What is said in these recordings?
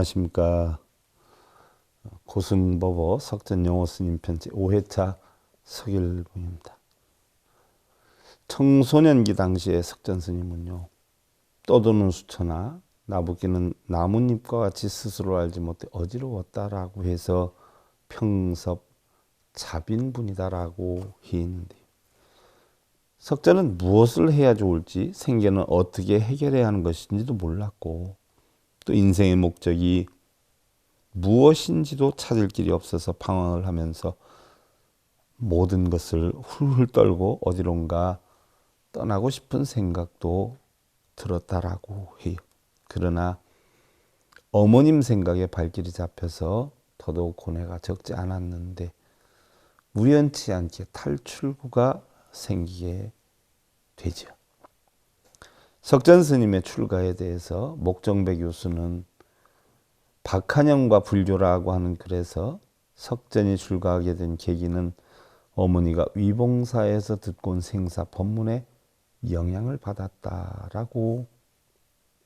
안녕하십니까. 고승버버 석전영호 스님 편지 5회차 석일봉입니다. 청소년기 당시에 석전 스님은요, 떠도는 수처나 나부끼는 나뭇잎과 같이 스스로 알지 못해 어지러웠다라고 해서 평섭 자빈분이다라고 했는데요. 석전은 무엇을 해야 좋을지, 생계는 어떻게 해결해야 하는 것인지도 몰랐고, 또 인생의 목적이 무엇인지도 찾을 길이 없어서 방황을 하면서 모든 것을 훌훌 떨고 어디론가 떠나고 싶은 생각도 들었다라고 해요. 그러나 어머님 생각에 발길이 잡혀서 더더욱 고뇌가 적지 않았는데 우연치 않게 탈출구가 생기게 되죠. 석전 스님의 출가에 대해서 목정배 교수는 박한영과 불교라고 하는 글에서 석전이 출가하게 된 계기는 어머니가 위봉사에서 듣고 온 생사 법문에 영향을 받았다라고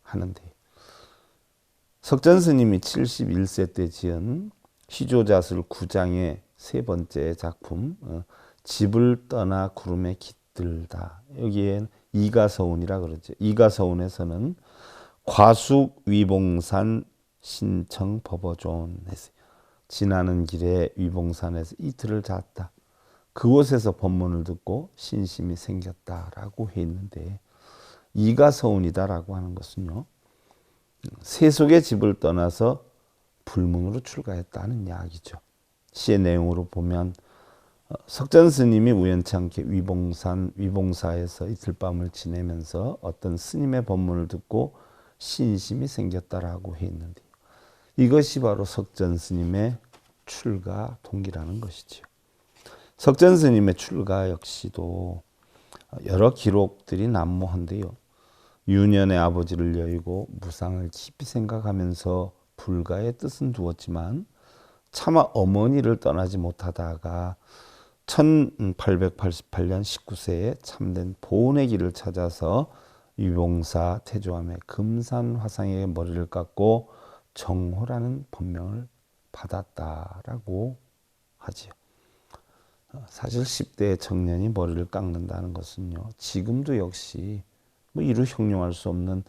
하는데, 석전 스님이 71세 때 지은 시조자술 9장의 세 번째 작품 집을 떠나 구름에 깃들다, 여기엔 이가서운이라 그러죠. 이가서운에서는 과숙 위봉산 신청 법어존 했어요. 지나는 길에 위봉산에서 이틀을 잤다. 그곳에서 법문을 듣고 신심이 생겼다라고 했는데, 이가서운이다라고 하는 것은요, 세속의 집을 떠나서 불문으로 출가했다는 이야기죠. 시의 내용으로 보면 석전 스님이 우연치 않게 위봉사에서 이틀밤을 지내면서 어떤 스님의 법문을 듣고 신심이 생겼다라고 했는데, 이것이 바로 석전 스님의 출가 동기라는 것이지요. 석전 스님의 출가 역시도 여러 기록들이 난무한데요. 유년의 아버지를 여의고 무상을 깊이 생각하면서 불가의 뜻은 두었지만 차마 어머니를 떠나지 못하다가 1888년 19세에 참된 보온의 길을 찾아서 위봉사 태조함의 금산화상에게 머리를 깎고 정호라는 법명을 받았다라고 하지요. 사실 10대의 청년이 머리를 깎는다는 것은요, 지금도 역시 이루 형용할 수 없는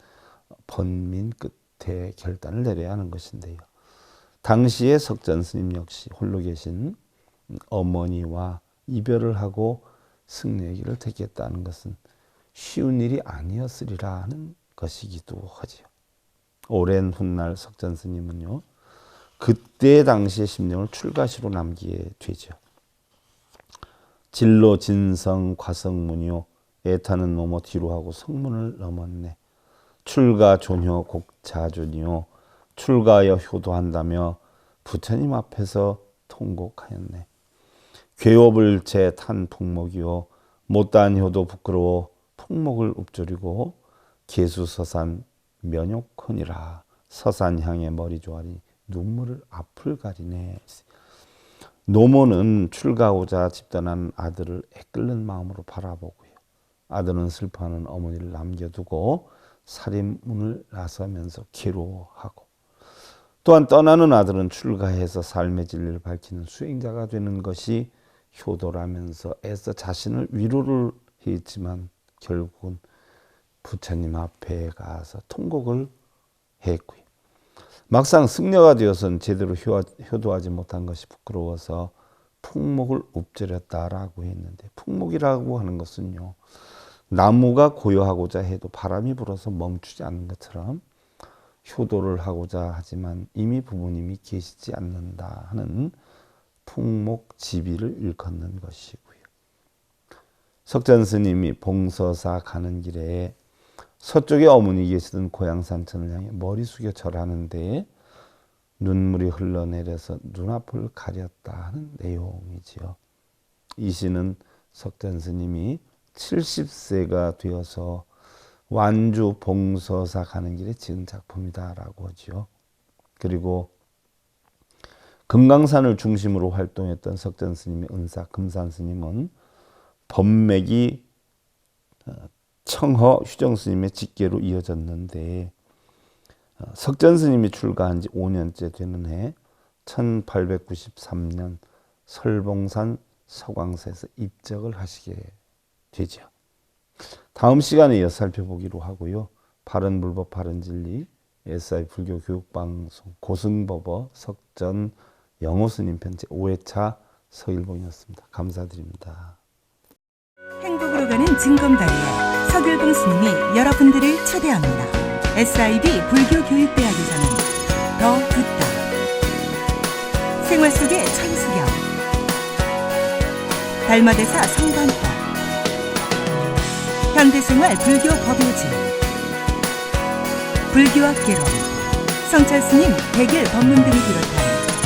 번민 끝에 결단을 내려야 하는 것인데요. 당시의 석전 스님 역시 홀로 계신 어머니와 이별을 하고 승려의 길을 택했다는 것은 쉬운 일이 아니었으리라는 것이기도 하지요. 오랜 훗날 석전 스님은요, 그때 당시의 심령을 출가시로 남기게 되죠. 진로 진성 과성문이요, 애타는 넘어 뒤로 하고 성문을 넘었네. 출가 존효 곡자존이요, 출가하여 효도한다며 부처님 앞에서 통곡하였네. 괴업을 제탄 풍목이요, 못다한 효도 부끄러워 풍목을 읊조리고 개수서산 면욕하니라. 서산향에 머리 조아리 눈물을 앞을 가리네. 노모는 출가하고자 집단한 아들을 애끓는 마음으로 바라보고요, 아들은 슬퍼하는 어머니를 남겨두고 살인문을 나서면서 괴로워하고, 또한 떠나는 아들은 출가해서 삶의 진리를 밝히는 수행자가 되는 것이 효도라면서 애써 자신을 위로를 했지만 결국은 부처님 앞에 가서 통곡을 했고요. 막상 승려가 되어서는 제대로 효도하지 못한 것이 부끄러워서 풍목을 읊조렸다라고 했는데, 풍목이라고 하는 것은요, 나무가 고요하고자 해도 바람이 불어서 멈추지 않는 것처럼 효도를 하고자 하지만 이미 부모님이 계시지 않는다 하는 풍목지비를 일컫는 것이고요. 석전 스님이 봉서사 가는 길에 서쪽에 어머니 계시던 고향 산천을 향해 머리 숙여 절하는데 눈물이 흘러내려서 눈앞을 가렸다 하는 내용이지요. 이 시는 석전 스님이 70세가 되어서 완주 봉서사 가는 길에 지은 작품이다라고 하죠. 그리고 금강산을 중심으로 활동했던 석전 스님의 은사 금산 스님은 법맥이 청허 휴정 스님의 직계로 이어졌는데, 석전 스님이 출가한 지 5년째 되는 해 1893년 설봉산 서광사에서 입적을 하시게 되죠. 다음 시간에 이어 살펴보기로 하고요. 바른 불법 바른 진리 SI 불교 교육방송 고승법어 석전 영호 스님 편 제5회차 서일봉이었습니다. 감사드립니다. 행복으로 가는 징검다리에 서일봉 스님이 여러분들을 초대합니다. SIB 불교교육대학에서는 더 듣다, 생활 속의 천수경, 달마대사 성관법, 현대생활 불교 법요지, 불교학개론, 성찰스님 백일 법문 등을 비롯한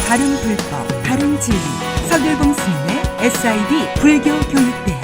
바른 불법, 바른 진리, 서일봉 스님의 SIB 불교교육대학.